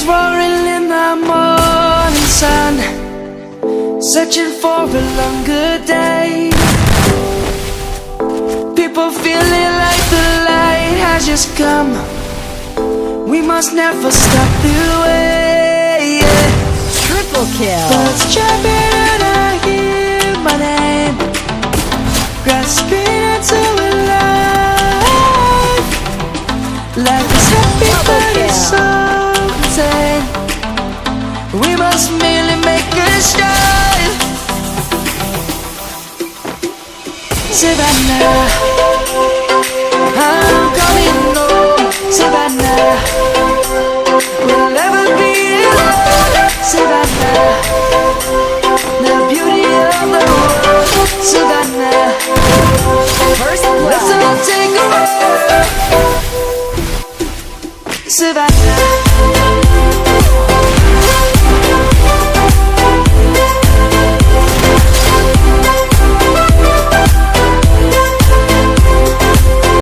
roaring in the morning sun, searching for a longer day. People feeling like the light has just come. We must never stop the way. Triple kill. Birds chirping and I hear my name, grasping into a life. Life is happy but it's so insane. We must merely make a start. Savannah, I'm coming home. Savannah, we'll never be alone. Savannah, the beauty of the world. Savannah, First blood. let's all take a walk. Savannah.